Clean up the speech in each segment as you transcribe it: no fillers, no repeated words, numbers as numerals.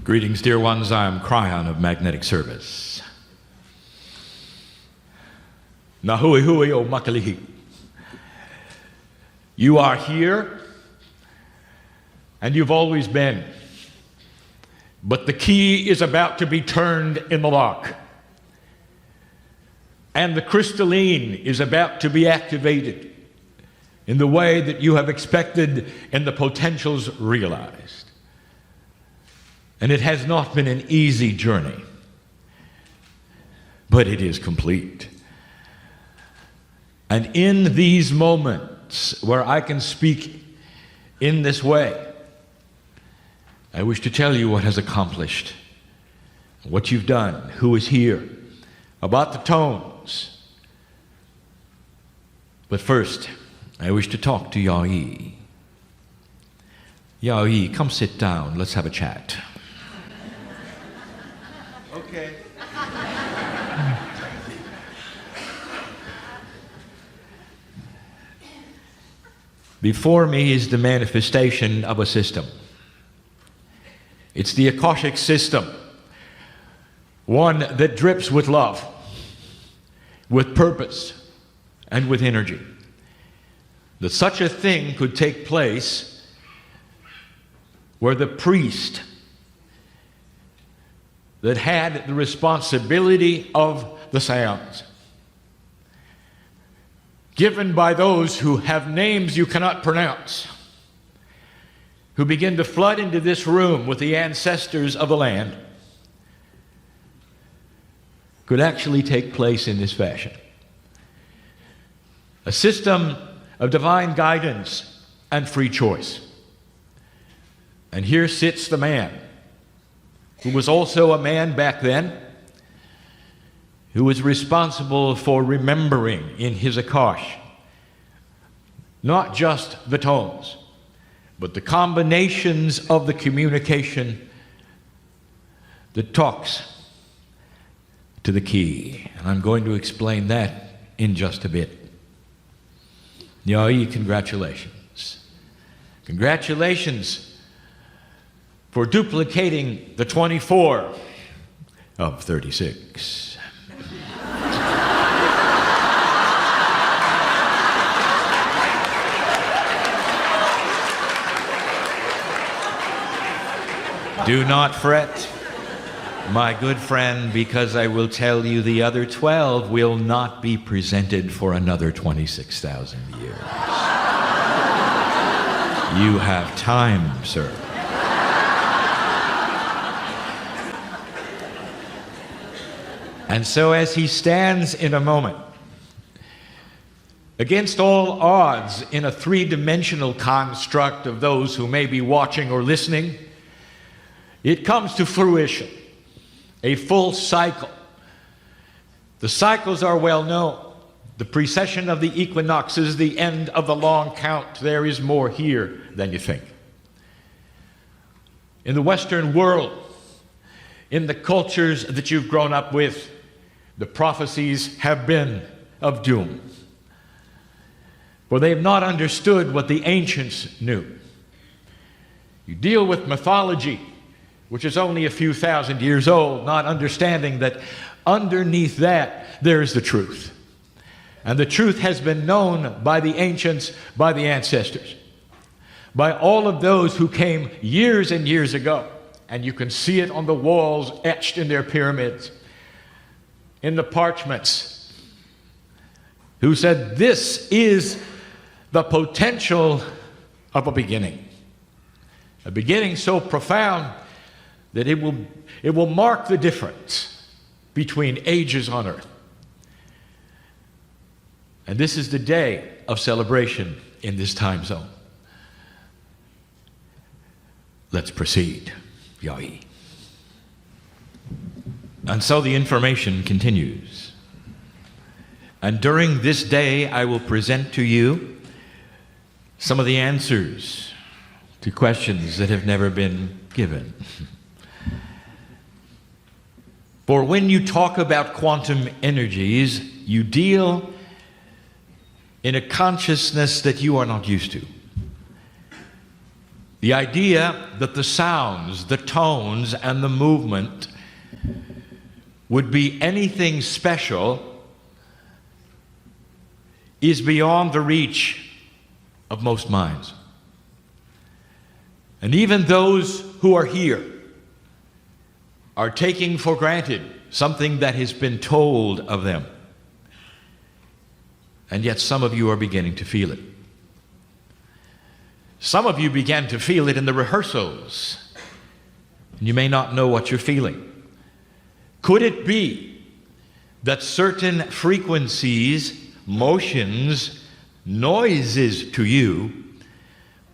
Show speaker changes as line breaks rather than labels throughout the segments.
Greetings, dear ones. I am Cryon of Magnetic Service. Nahui hui o makalihi. You are here, and you've always been. But the key is about to be turned in the lock. And the crystalline is about to be activated in the way that you have expected and the potentials realized. And it has not been an easy journey, but it is complete. And in these moments where I can speak in this way, I wish to tell you what has accomplished, what you've done, who is here, about the tones. But first, I wish to talk to Yai. Yai, come sit down. Let's have a chat.
Okay.
Before me is the manifestation of a system. It's the Akashic system, one that drips with love, with purpose, and with energy. That such a thing could take place where the priest that had the responsibility of the sounds, given by those who have names you cannot pronounce, who begin to flood into this room with the ancestors of the land, could actually take place in this fashion. A system of divine guidance and free choice. And here sits the man, who was also a man back then, who was responsible for remembering in his Akash not just the tones, but the combinations of the communication that talks to the key. And I'm going to explain that in just a bit. Yai, congratulations. Congratulations for duplicating the 24 of 36. Do not fret, my good friend, because I will tell you the other 12 will not be presented for another 26,000 years. You have time, sir. And so as he stands in a moment, against all odds in a three-dimensional construct of those who may be watching or listening, it comes to fruition, a full cycle. The cycles are well known. The precession of the equinoxes, the end of the long count. There is more here than you think. In the Western world, in the cultures that you've grown up with, the prophecies have been of doom. For they have not understood what the ancients knew. You deal with mythology, which is only a few thousand years old, not understanding that underneath that there is the truth. And the truth has been known by the ancients, by the ancestors, by all of those who came years and years ago. And you can see it on the walls etched in their pyramids, in the parchments, who said this is the potential of a beginning so profound that it will mark the difference between ages on earth. And this is the day of celebration in this time zone. Let's proceed, Yai. And so the information continues. And during this day, I will present to you some of the answers to questions that have never been given. For when you talk about quantum energies, you deal in a consciousness that you are not used to. The idea that the sounds, the tones, and the movement would be anything special is beyond the reach of most minds. And even those who are here are taking for granted something that has been told of them. And yet some of you are beginning to feel it. Some of you began to feel it in the rehearsals. And you may not know what you're feeling. Could it be that certain frequencies, motions, noises to you,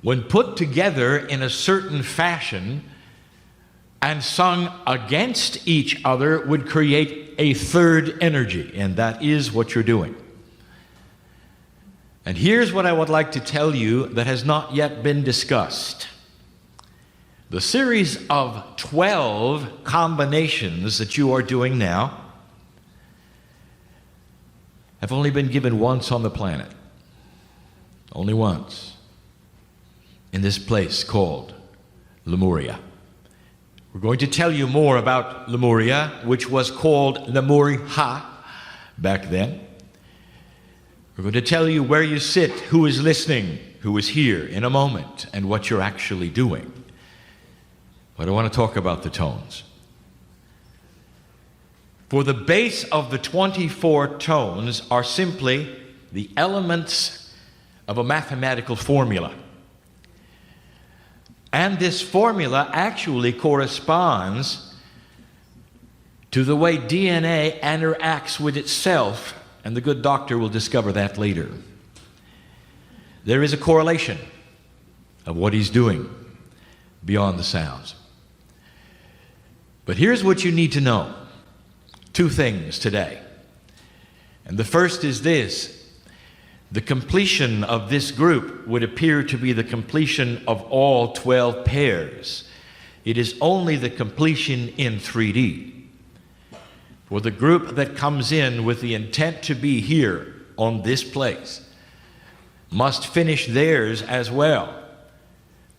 when put together in a certain fashion and sung against each other, would create a third energy? And that is what you're doing. And here's what I would like to tell you that has not yet been discussed. The series of 12 combinations that you are doing now have only been given once on the planet. Only once. In this place called Lemuria. We're going to tell you more about Lemuria, which was called Lemuriha back then. We're going to tell you where you sit, who is listening, who is here in a moment, and what you're actually doing. But I want to talk about the tones. For the base of the 24 tones are simply the elements of a mathematical formula. And this formula actually corresponds to the way DNA interacts with itself. And the good doctor will discover that later. There is a correlation of what he's doing beyond the sounds. But here's what you need to know. Two things today. And the first is this. The completion of this group would appear to be the completion of all 12 pairs. It is only the completion in 3D. For the group that comes in with the intent to be here on this place must finish theirs as well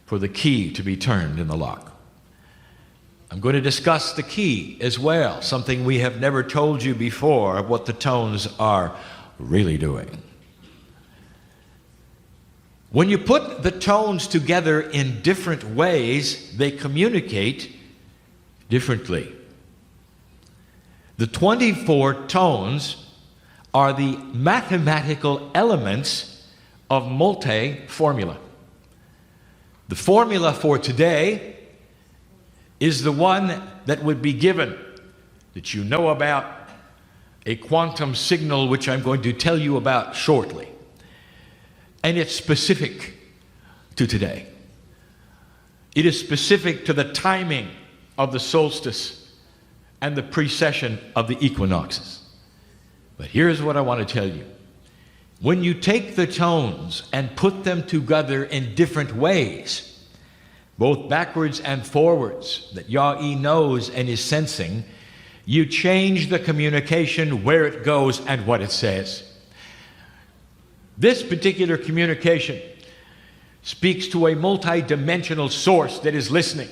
for the key to be turned in the lock. I'm going to discuss the key as well, something we have never told you before of what the tones are really doing. When you put the tones together in different ways, they communicate differently. The 24 tones are the mathematical elements of multi-formula. The formula for today is the one that would be given, that you know about, a quantum signal which I'm going to tell you about shortly. And it's specific to today. It is specific to the timing of the solstice and the precession of the equinoxes. But here's what I want to tell you. When you take the tones and put them together in different ways, both backwards and forwards, that Yah-E knows and is sensing, you change the communication, where it goes and what it says. This particular communication speaks to a multi-dimensional source that is listening.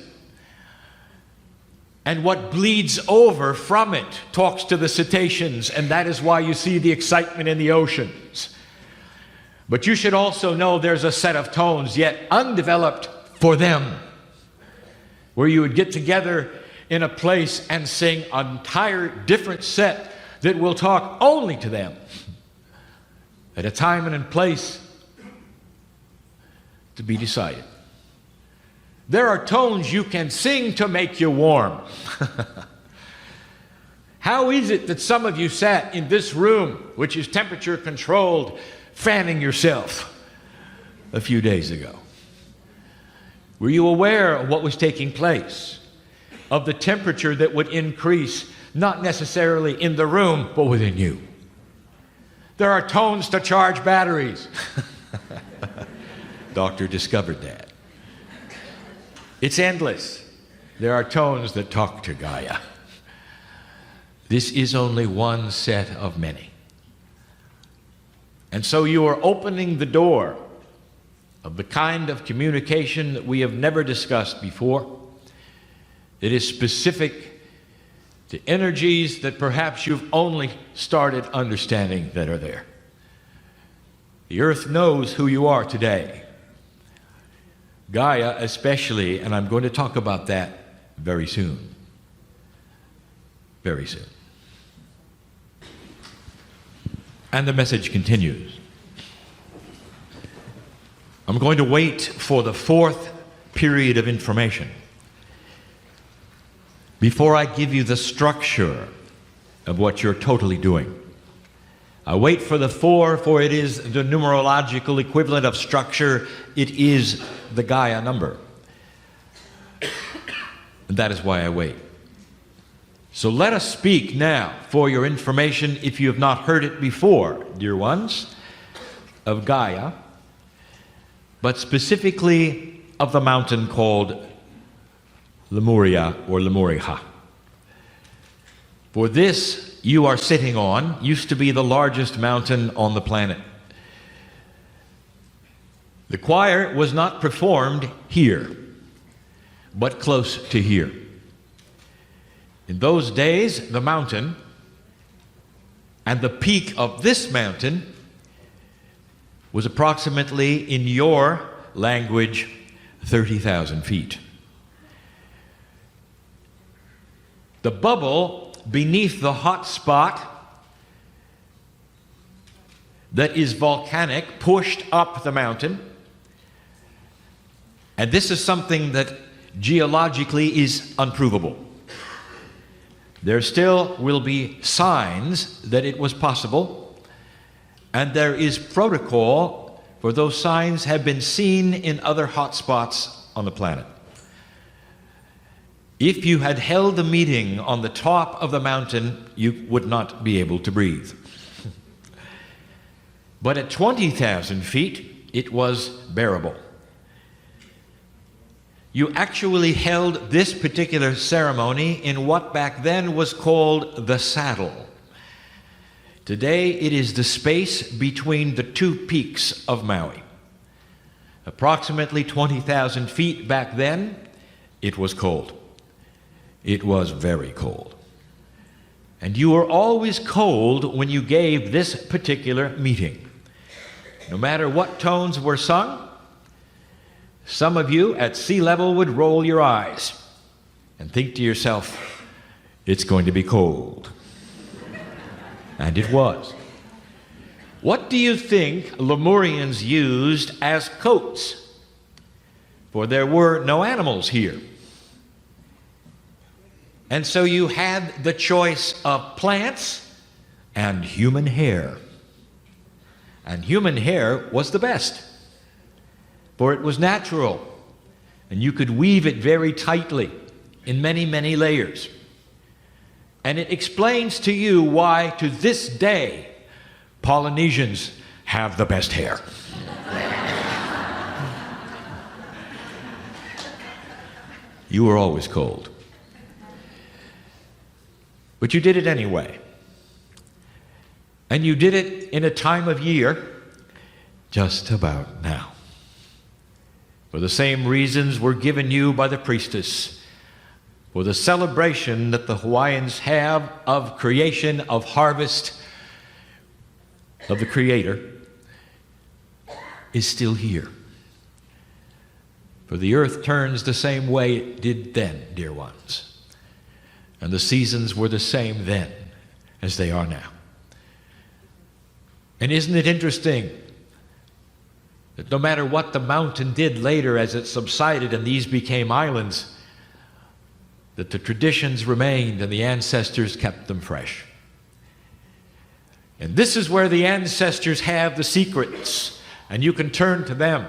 And what bleeds over from it talks to the cetaceans, and that is why you see the excitement in the oceans. But you should also know there's a set of tones yet undeveloped for them, where you would get together in a place and sing an entire different set that will talk only to them at a time and in place to be decided. There are tones you can sing to make you warm. How is it that some of you sat in this room, which is temperature controlled, fanning yourself a few days ago? Were you aware of what was taking place? Of the temperature that would increase, not necessarily in the room, but within you? There are tones to charge batteries. Doctor discovered that. It's endless. There are tones that talk to Gaia. This is only one set of many. And so you are opening the door of the kind of communication that we have never discussed before. It is specific to energies that perhaps you've only started understanding that are there. The earth knows who you are today. Gaia especially, and I'm going to talk about that very soon. Very soon. And the message continues. I'm going to wait for the fourth period of information before I give you the structure of what you're totally doing. I wait for the 4, for it is the numerological equivalent of structure. It is the Gaia number. And that is why I wait. So let us speak now, for your information, if you have not heard it before, dear ones, of Gaia, but specifically of the mountain called Lemuria or Lemuriha. For this you are sitting on used to be the largest mountain on the planet. The choir was not performed here, but close to here. In those days, the mountain and the peak of this mountain was approximately, in your language, 30,000 feet. The bubble beneath the hot spot that is volcanic pushed up the mountain, and this is something that geologically is unprovable. There still will be signs that it was possible, and there is protocol for those signs have been seen in other hot spots on the planet. If you had held a meeting on the top of the mountain, you would not be able to breathe. But at 20,000 feet, it was bearable. You actually held this particular ceremony in what back then was called the saddle. Today, it is the space between the two peaks of Maui. Approximately 20,000 feet back then, it was cold. It was very cold. And you were always cold when you gave this particular meeting. No matter what tones were sung, some of you at sea level would roll your eyes and think to yourself, it's going to be cold. And it was. What do you think Lemurians used as coats? For there were no animals here. And so you had the choice of plants and human hair. And human hair was the best, for it was natural, and you could weave it very tightly in many, many layers. And it explains to you why, to this day, Polynesians have the best hair. You were always cold. But you did it anyway. And you did it in a time of year just about now. For the same reasons were given you by the priestess, for the celebration that the Hawaiians have of creation, of harvest, of the Creator, is still here. For the earth turns the same way it did then, dear ones. And the seasons were the same then as they are now. And isn't it interesting that no matter what the mountain did later as it subsided and these became islands, that the traditions remained and the ancestors kept them fresh. And this is where the ancestors have the secrets, and you can turn to them,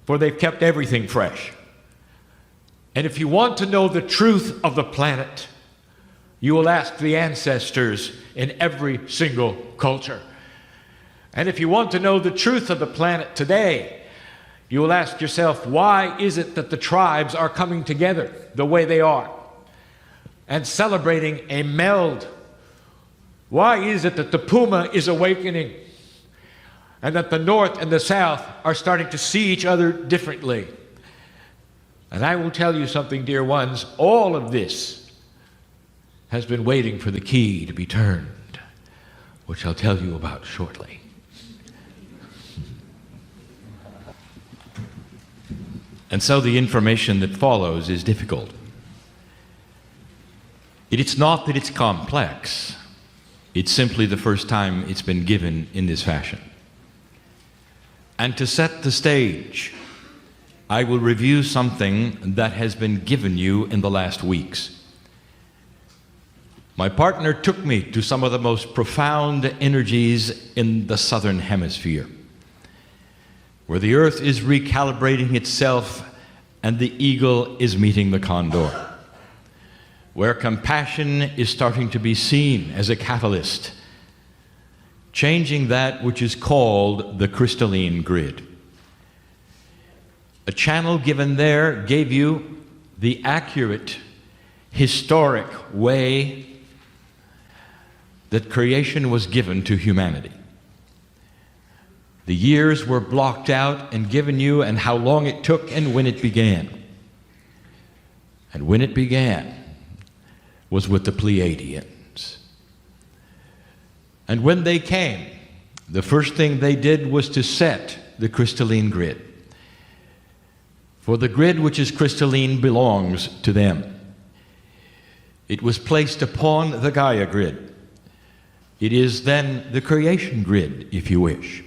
for they've kept everything fresh. And if you want to know the truth of the planet, you will ask the ancestors in every single culture. And if you want to know the truth of the planet today, you will ask yourself, why is it that the tribes are coming together the way they are and celebrating a meld? Why is it that the puma is awakening and that the North and the South are starting to see each other differently. And I will tell you something, dear ones, all of this has been waiting for the key to be turned, which I'll tell you about shortly. And so the information that follows is difficult. It's not that it's complex. It's simply the first time it's been given in this fashion. And to set the stage, I will review something that has been given you in the last weeks. My partner took me to some of the most profound energies in the southern hemisphere, where the earth is recalibrating itself and the eagle is meeting the condor, where compassion is starting to be seen as a catalyst, changing that which is called the crystalline grid. A channel given there gave you the accurate, historic way that creation was given to humanity. The years were blocked out and given you, and how long it took and when it began. And when it began was with the Pleiadians. And when they came, the first thing they did was to set the crystalline grid. For the grid which is crystalline belongs to them. It was placed upon the Gaia grid. It is then the creation grid, if you wish.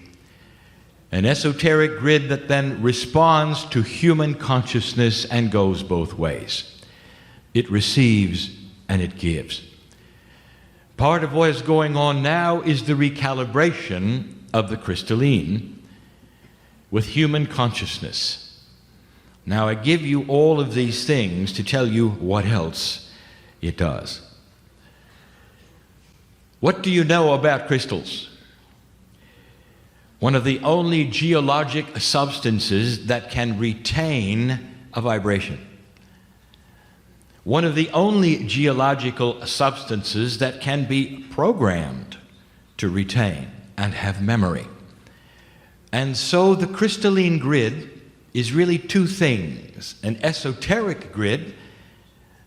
An esoteric grid that then responds to human consciousness and goes both ways. It receives and it gives. Part of what is going on now is the recalibration of the crystalline with human consciousness. Now I give you all of these things to tell you what else it does. What do you know about crystals? One of the only geologic substances that can retain a vibration. One of the only geological substances that can be programmed to retain and have memory. And so the crystalline grid is really two things: an esoteric grid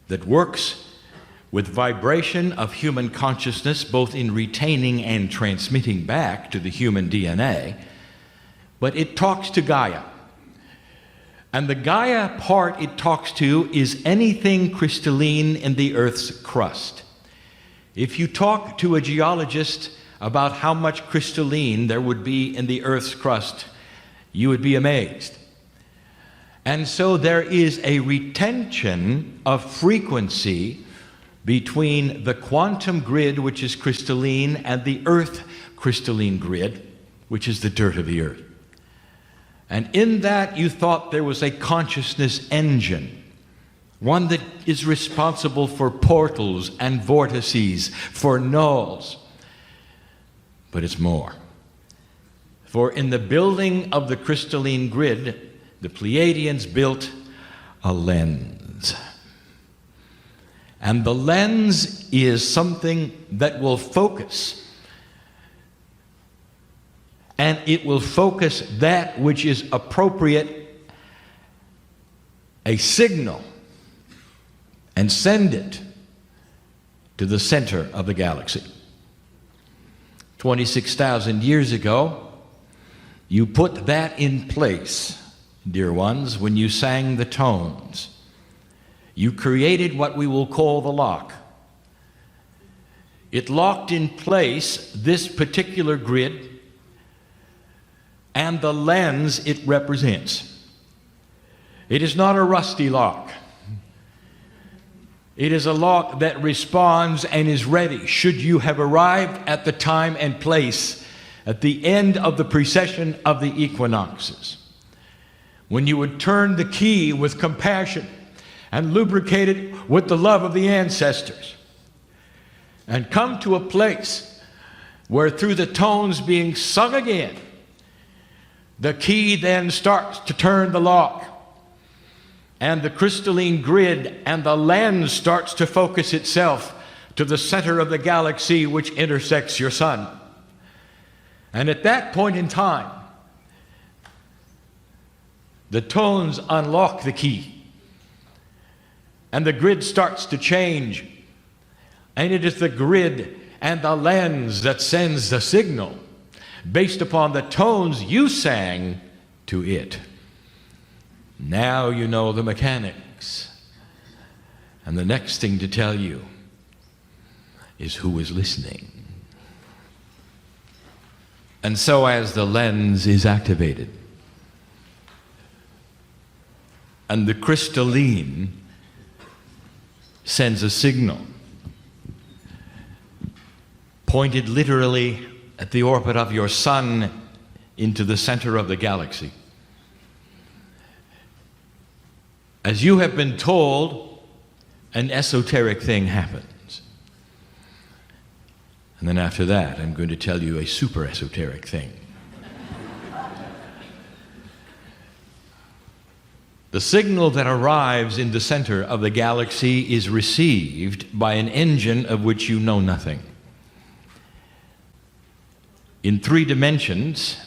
that works with vibration of human consciousness, both in retaining and transmitting back to the human DNA, but it talks to Gaia. And the Gaia part it talks to is anything crystalline in the Earth's crust. If you talk to a geologist about how much crystalline there would be in the Earth's crust, you would be amazed. And so there is a retention of frequency between the quantum grid, which is crystalline, and the Earth crystalline grid, which is the dirt of the Earth. And in that you thought there was a consciousness engine, one that is responsible for portals and vortices, for nulls. But it's more. For in the building of the crystalline grid, the Pleiadians built a lens. And the lens is something that will focus. And it will focus that which is appropriate, a signal, and send it to the center of the galaxy. 26,000 years ago, you put that in place, dear ones, when you sang the tones. You created what we will call the lock. It locked in place this particular grid and the lens it represents. It is not a rusty lock. It is a lock that responds and is ready should you have arrived at the time and place at the end of the precession of the equinoxes, when you would turn the key with compassion and lubricate it with the love of the ancestors, and come to a place where through the tones being sung again, the key then starts to turn the lock, and the crystalline grid and the lens starts to focus itself to the center of the galaxy which intersects your sun. And at that point in time, the tones unlock the key, and the grid starts to change. And it is the grid and the lens that sends the signal based upon the tones you sang to it. Now you know the mechanics. And the next thing to tell you is who is listening. And so as the lens is activated, and the crystalline sends a signal pointed literally at the orbit of your sun into the center of the galaxy. As you have been told, an esoteric thing happens. And then after that, I'm going to tell you a super esoteric thing. The signal that arrives in the center of the galaxy is received by an engine of which you know nothing. In 3 dimensions,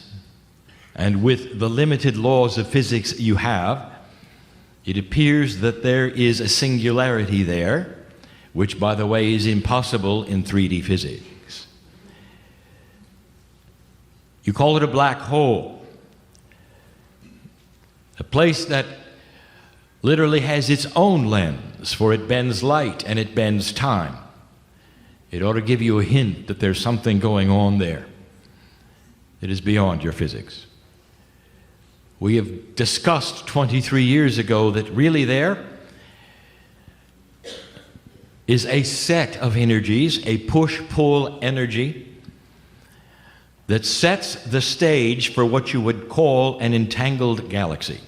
and with the limited laws of physics you have, it appears that there is a singularity there, which, by the way, is impossible in 3D physics. You call it a black hole, a place that literally has its own lens, for it bends light and it bends time. It ought to give you a hint that there's something going on there that is beyond your physics. We have discussed 23 years ago that really there is a set of energies, a push-pull energy, that sets the stage for what you would call an entangled galaxy.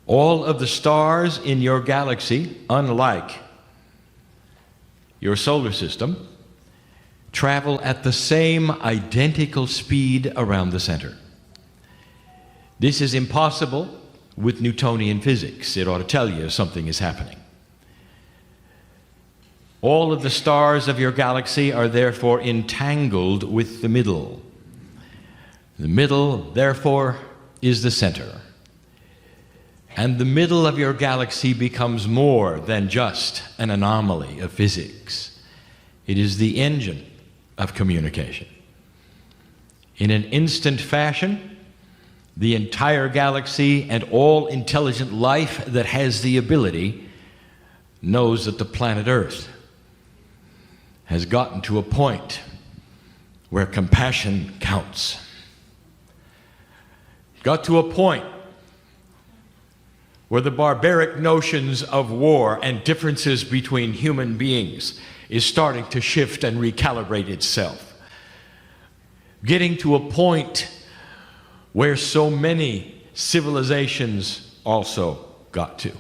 All of the stars in your galaxy, unlike your solar system, travel at the same identical speed around the center. This is impossible with Newtonian physics. It ought to tell you something is happening. All of the stars of your galaxy are therefore entangled with the middle. The middle, therefore, is the center. And the middle of your galaxy becomes more than just an anomaly of physics. It is the engine of communication. In an instant fashion, the entire galaxy and all intelligent life that has the ability knows that the planet Earth has gotten to a point where compassion counts. Got to a point where the barbaric notions of war and differences between human beings is starting to shift and recalibrate itself. Getting to a point where so many civilizations also got to.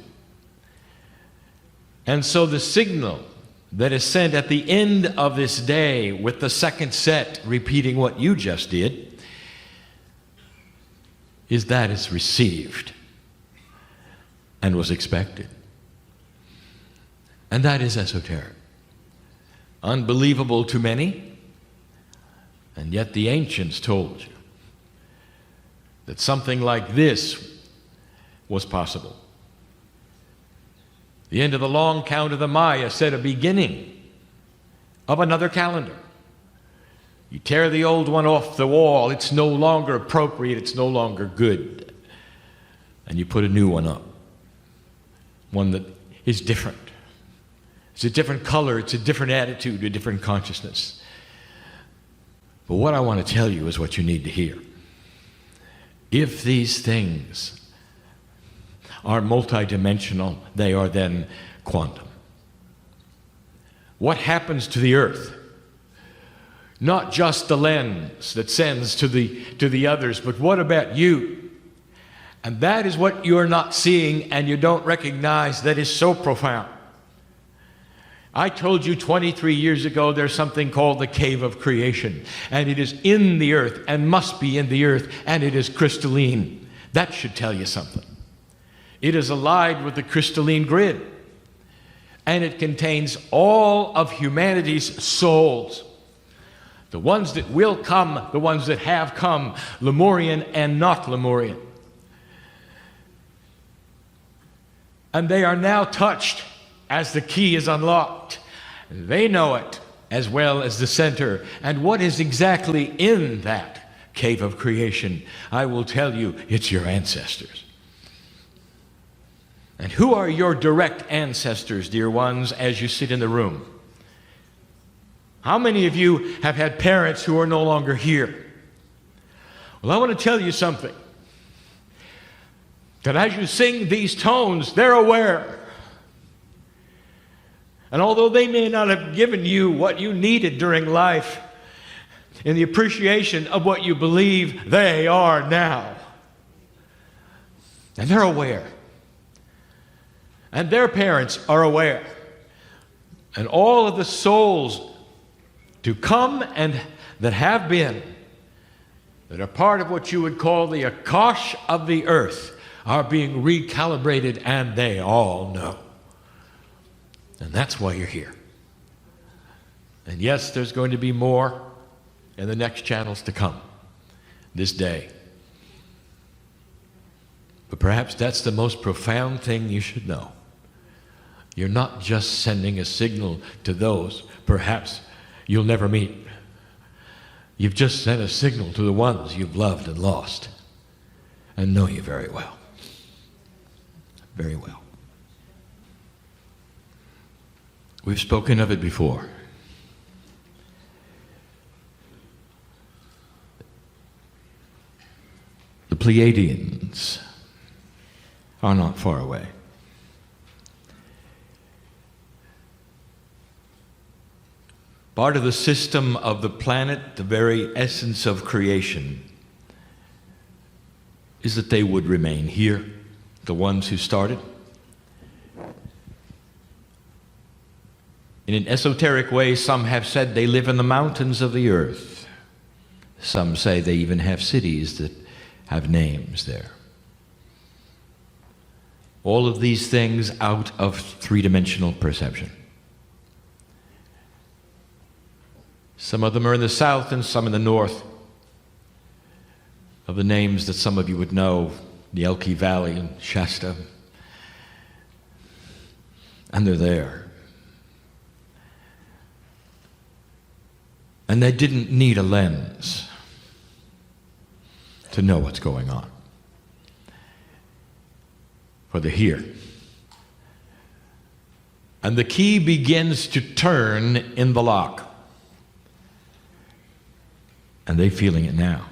And so the signal that is sent at the end of this day, with the second set repeating what you just did, is that it's received and was expected. And that is esoteric. Unbelievable to many, and yet the ancients told you that something like this was possible. The end of the long count of the Maya said a beginning of another calendar. You tear the old one off the wall, it's no longer appropriate, it's no longer good. And you put a new one up. One that is different. It's a different color, it's a different attitude, a different consciousness. But what I want to tell you is what you need to hear. If these things are multidimensional, they are then quantum. What happens to the Earth? Not just the lens that sends to the others, but what about you? And that is what you're not seeing and you don't recognize, that is so profound. I told you 23 years ago there's something called the cave of creation, and it is in the earth and must be in the earth, and it is crystalline. That should tell you something. It is allied with the crystalline grid, and it contains all of humanity's souls. The ones that will come, the ones that have come, Lemurian and not Lemurian. And they are now touched as the key is unlocked. They know it as well as the center. And what is exactly in that cave of creation? I will tell you, it's your ancestors. And who are your direct ancestors, dear ones, as you sit in the room? How many of you have had parents who are no longer here? Well, I want to tell you something. That as you sing these tones, they're aware. And although they may not have given you what you needed during life, in the appreciation of what you believe, they are now. And they're aware. And their parents are aware. And all of the souls to come and that have been, that are part of what you would call the Akash of the earth, are being recalibrated, and they all know. And that's why you're here. And yes, there's going to be more in the next channels to come this day. But perhaps that's the most profound thing you should know. You're not just sending a signal to those perhaps you'll never meet. You've just sent a signal to the ones you've loved and lost and know you very well. Very well. We've spoken of it before. The Pleiadians are not far away. Part of the system of the planet, the very essence of creation, is that they would remain here, the ones who started. In an esoteric way, some have said they live in the mountains of the earth. Some say they even have cities that have names there. All of these things out of three-dimensional perception. Some of them are in the south and some in the north. Of the names that some of you would know, the Elqui Valley and Shasta. And they're there. And they didn't need a lens to know what's going on. For they're here. And the key begins to turn in the lock. And they're feeling it now.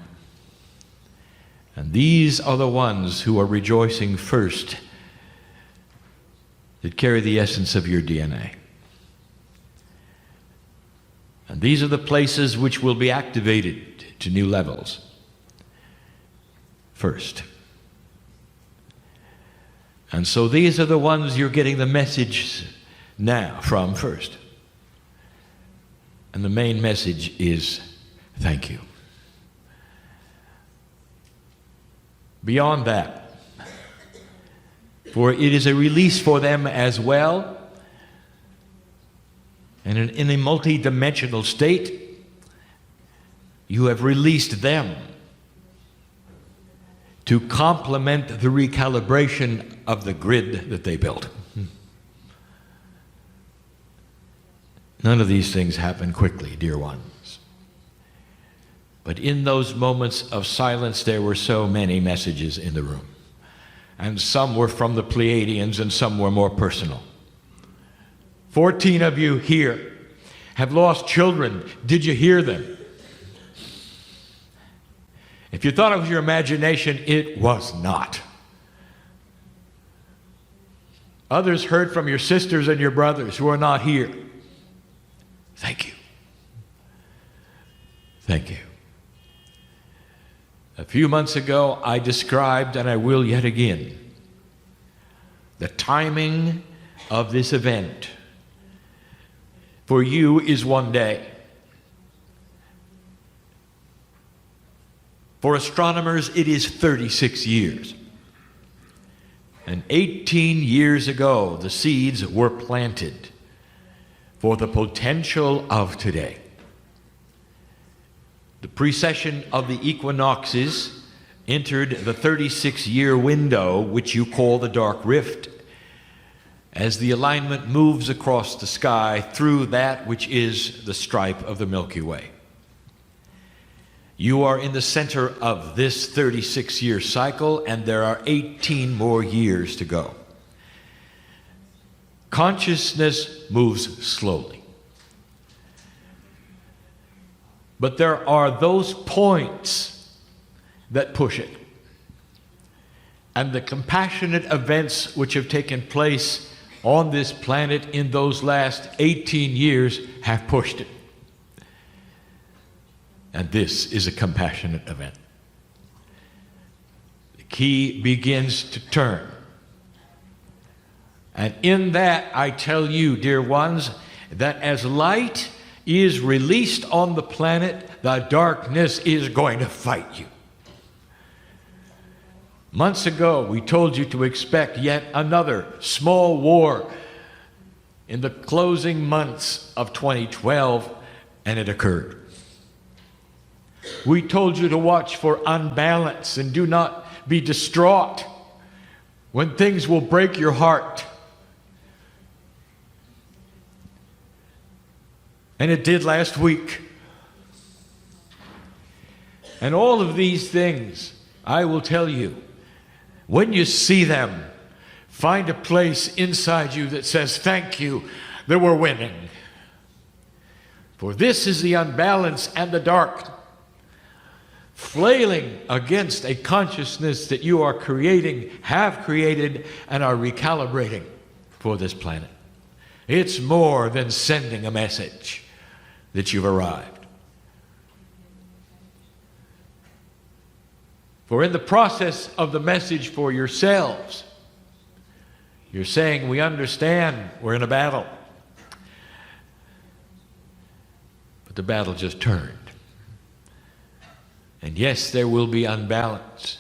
And these are the ones who are rejoicing first, that carry the essence of your DNA. And these are the places which will be activated to new levels first. And so these are the ones you're getting the message now from first. And the main message is thank you. Beyond that, for it is a release for them as well, and in a multi-dimensional state, you have released them to complement the recalibration of the grid that they built. None of these things happen quickly, dear ones. But in those moments of silence, there were so many messages in the room. And some were from the Pleiadians and some were more personal. 14 of you here have lost children. Did you hear them? If you thought it was your imagination, it was not. Others heard from your sisters and your brothers who are not here. Thank you. Thank you. A few months ago, I described, and I will yet again, the timing of this event. For you is one day. For astronomers, it is 36 years. And 18 years ago, the seeds were planted for the potential of today. The precession of the equinoxes entered the 36-year window, which you call the dark rift, as the alignment moves across the sky through that which is the stripe of the Milky Way. You are in the center of this 36-year cycle, and there are 18 more years to go. Consciousness moves slowly. But there are those points that push it. And the compassionate events which have taken place on this planet in those last 18 years have pushed it. And this is a compassionate event. The key begins to turn. And in that, I tell you, dear ones, that as light is released on the planet, the darkness is going to fight you. Months ago, we told you to expect yet another small war in the closing months of 2012, and it occurred. We told you to watch for unbalance and do not be distraught when things will break your heart. And it did last week. And all of these things, I will tell you, when you see them, find a place inside you that says, thank you that we're winning. For this is the unbalance and the dark, flailing against a consciousness that you are creating, have created, and are recalibrating for this planet. It's more than sending a message that you've arrived. For in the process of the message for yourselves, you're saying, we understand we're in a battle. But the battle just turned. And yes, there will be unbalance.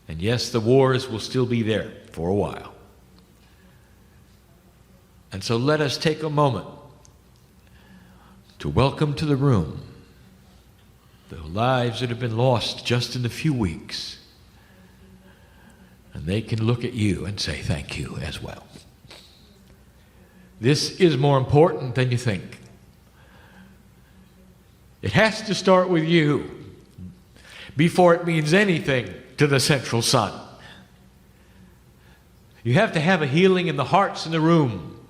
And yes, the wars will still be there for a while. And so let us take a moment to welcome to the room the lives that have been lost just in a few weeks. And they can look at you and say thank you as well. This is more important than you think. It has to start with you before it means anything to the central sun. You have to have a healing in the hearts in the room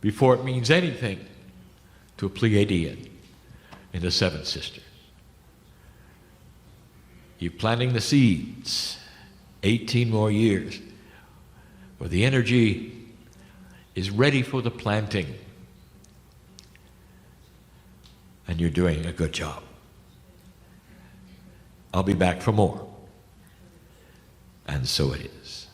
before it means anything to a Pleiadian in the Seven Sisters. You're planting the seeds, 18 more years, where the energy is ready for the planting. And you're doing a good job. I'll be back for more. And so it is.